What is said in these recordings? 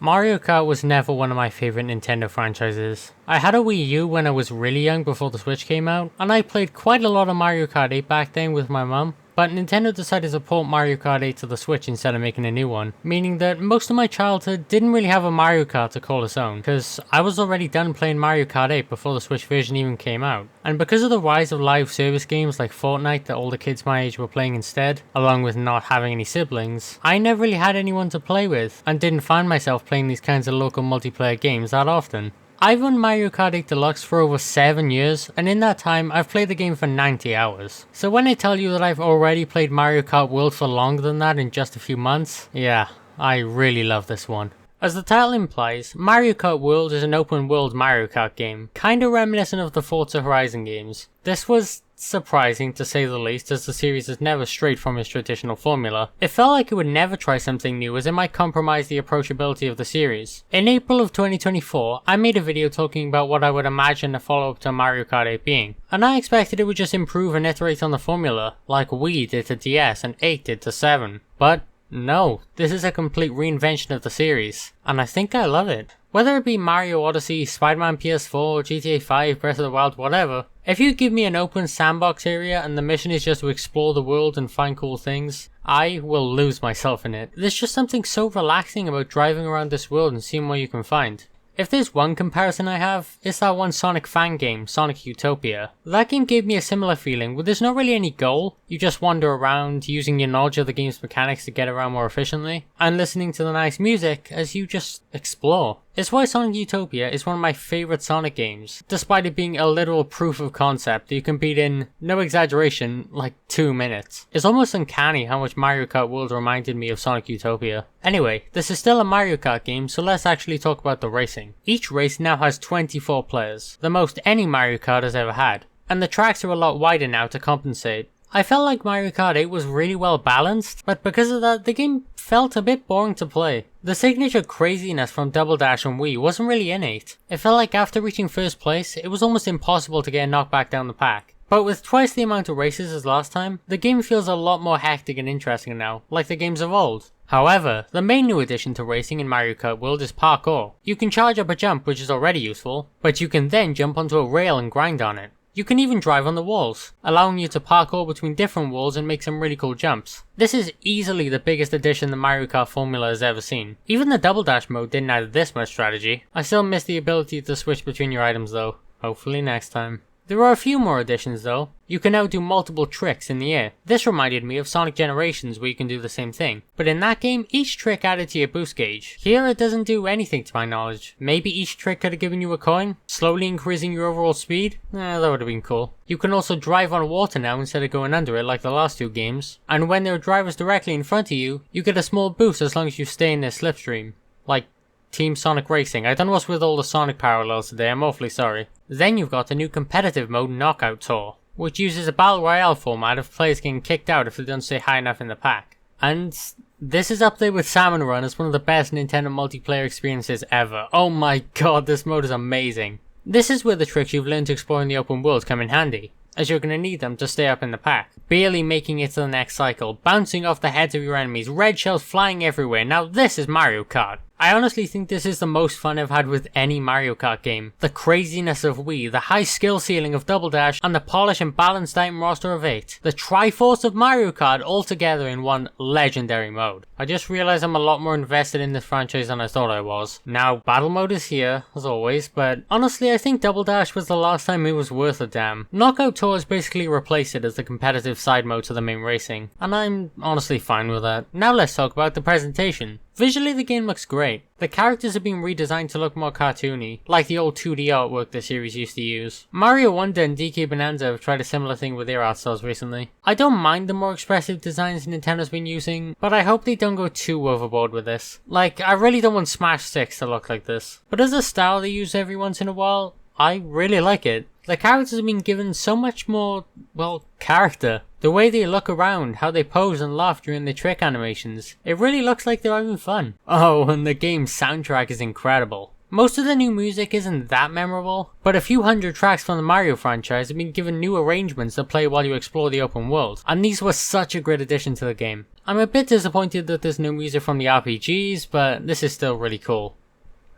Mario Kart was never one of my favorite Nintendo franchises. I had a Wii U when I was really young before the Switch came out, and I played quite a lot of Mario Kart 8 back then with my mum, but Nintendo decided to port Mario Kart 8 to the Switch instead of making a new one, meaning that most of my childhood didn't really have a Mario Kart to call its own, because I was already done playing Mario Kart 8 before the Switch version even came out. And because of the rise of live service games like Fortnite that all the kids my age were playing instead, along with not having any siblings, I never really had anyone to play with, and didn't find myself playing these kinds of local multiplayer games that often. I've owned Mario Kart 8 Deluxe for over 7 years, and in that time, I've played the game for 90 hours. So when I tell you that I've already played Mario Kart World for longer than that in just a few months, yeah, I really love this one. As the title implies, Mario Kart World is an open world Mario Kart game, kinda reminiscent of the Forza Horizon games. This was surprising to say the least, as the series has never strayed from its traditional formula. It felt like it would never try something new, as it might compromise the approachability of the series. In April of 2024, I made a video talking about what I would imagine the follow-up to Mario Kart 8 being, and I expected it would just improve and iterate on the formula, like Wii did to DS and 8 did to 7. But no, this is a complete reinvention of the series, and I think I love it. Whether it be Mario Odyssey, Spider-Man PS4, GTA 5, Breath of the Wild, whatever, if you give me an open sandbox area and the mission is just to explore the world and find cool things, I will lose myself in it. There's just something so relaxing about driving around this world and seeing what you can find. If there's one comparison I have, it's that one Sonic fan game, Sonic Utopia. That game gave me a similar feeling, where there's not really any goal, you just wander around using your knowledge of the game's mechanics to get around more efficiently, and listening to the nice music as you just explore. It's why Sonic Utopia is one of my favourite Sonic games, despite it being a literal proof of concept that you can beat in, no exaggeration, like 2 minutes. It's almost uncanny how much Mario Kart World reminded me of Sonic Utopia. Anyway, this is still a Mario Kart game, so let's actually talk about the racing. Each race now has 24 players, the most any Mario Kart has ever had, and the tracks are a lot wider now to compensate. I felt like Mario Kart 8 was really well balanced, but because of that, the game felt a bit boring to play. The signature craziness from Double Dash on Wii wasn't really in 8. It felt like after reaching first place, it was almost impossible to get knocked back down the pack. But with twice the amount of races as last time, the game feels a lot more hectic and interesting now, like the games of old. However, the main new addition to racing in Mario Kart World is parkour. You can charge up a jump, which is already useful, but you can then jump onto a rail and grind on it. You can even drive on the walls, allowing you to parkour between different walls and make some really cool jumps. This is easily the biggest addition the Mario Kart formula has ever seen. Even the Double Dash mode didn't add this much strategy. I still miss the ability to switch between your items though. Hopefully next time. There are a few more additions though. You can now do multiple tricks in the air. This reminded me of Sonic Generations, where you can do the same thing. But in that game, each trick added to your boost gauge. Here it doesn't do anything to my knowledge. Maybe each trick could have given you a coin, slowly increasing your overall speed? That would have been cool. You can also drive on water now instead of going under it like the last 2 games. And when there are drivers directly in front of you, you get a small boost as long as you stay in their slipstream. Like Team Sonic Racing. I don't know what's with all the Sonic parallels today, I'm awfully sorry. Then you've got the new competitive mode Knockout Tour, which uses a battle royale format of players getting kicked out if they don't stay high enough in the pack. And this is up there with Salmon Run as one of the best Nintendo multiplayer experiences ever. Oh my god, this mode is amazing. This is where the tricks you've learned to explore in the open world come in handy, as you're going to need them to stay up in the pack. Barely making it to the next cycle, bouncing off the heads of your enemies, red shells flying everywhere. Now this is Mario Kart. I honestly think this is the most fun I've had with any Mario Kart game. The craziness of Wii, the high skill ceiling of Double Dash, and the polished and balanced item roster of 8. The Triforce of Mario Kart all together in one legendary mode. I just realized I'm a lot more invested in this franchise than I thought I was. Now, battle mode is here, as always, but honestly I think Double Dash was the last time it was worth a damn. Knockout Tour has basically replaced it as the competitive side mode to the main racing, and I'm honestly fine with that. Now let's talk about the presentation. Visually the game looks great. The characters have been redesigned to look more cartoony, like the old 2D artwork the series used to use. Mario Wonder and DK Bonanza have tried a similar thing with their art styles recently. I don't mind the more expressive designs Nintendo's been using, but I hope they don't go too overboard with this. Like, I really don't want Smash 6 to look like this. But as a style they use every once in a while, I really like it. The characters have been given so much more, well, character. The way they look around, how they pose and laugh during the trick animations, it really looks like they're having fun. Oh, and the game's soundtrack is incredible. Most of the new music isn't that memorable, but a few hundred tracks from the Mario franchise have been given new arrangements that play while you explore the open world, and these were such a great addition to the game. I'm a bit disappointed that there's no music from the RPGs, but this is still really cool.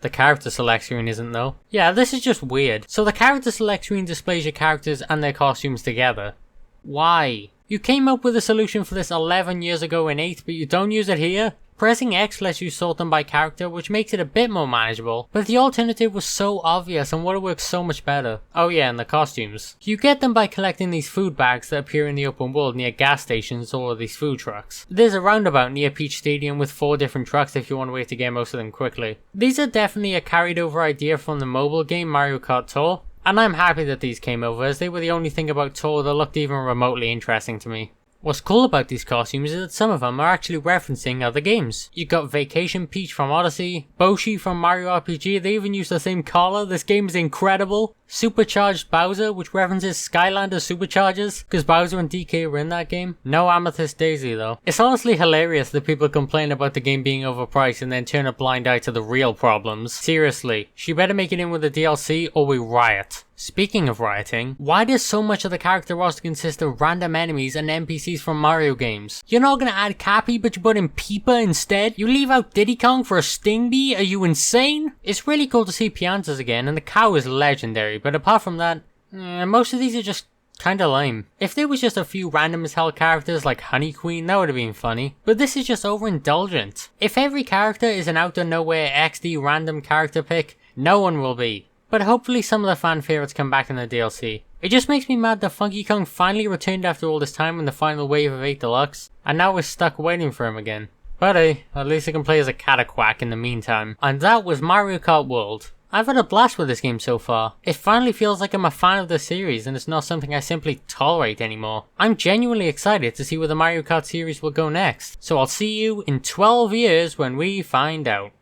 The character select screen isn't though. Yeah, this is just weird. So the character select screen displays your characters and their costumes together. Why? You came up with a solution for this 11 years ago in 8, but you don't use it here? Pressing X lets you sort them by character, which makes it a bit more manageable, but the alternative was so obvious and would have worked so much better. Oh yeah, and the costumes. You get them by collecting these food bags that appear in the open world near gas stations or these food trucks. There's a roundabout near Peach Stadium with 4 different trucks if you want a way to get most of them quickly. These are definitely a carried over idea from the mobile game Mario Kart Tour, and I'm happy that these came over as they were the only thing about Tour that looked even remotely interesting to me. What's cool about these costumes is that some of them are actually referencing other games. You got Vacation Peach from Odyssey, Boshi from Mario RPG, they even use the same collar, this game is incredible. Supercharged Bowser, which references Skylanders Superchargers, because Bowser and DK were in that game. No Amethyst Daisy though. It's honestly hilarious that people complain about the game being overpriced and then turn a blind eye to the real problems. Seriously, she better make it in with the DLC or we riot. Speaking of rioting, why does so much of the character roster consist of random enemies and NPCs from Mario games? You're not gonna add Cappy but you put in Peepa instead? You leave out Diddy Kong for a Sting Bee? Are you insane? It's really cool to see Piantas again and the cow is legendary, but apart from that, most of these are just kinda lame. If there was just a few random as hell characters like Honey Queen, that would have been funny, but this is just overindulgent. If every character is an out of nowhere XD random character pick, no one will be. But hopefully some of the fan favorites come back in the DLC. It just makes me mad that Funky Kong finally returned after all this time in the final wave of 8 Deluxe, and now we're stuck waiting for him again. But hey, at least I can play as a Cataquack in the meantime. And that was Mario Kart World. I've had a blast with this game so far. It finally feels like I'm a fan of the series and it's not something I simply tolerate anymore. I'm genuinely excited to see where the Mario Kart series will go next. So I'll see you in 12 years when we find out.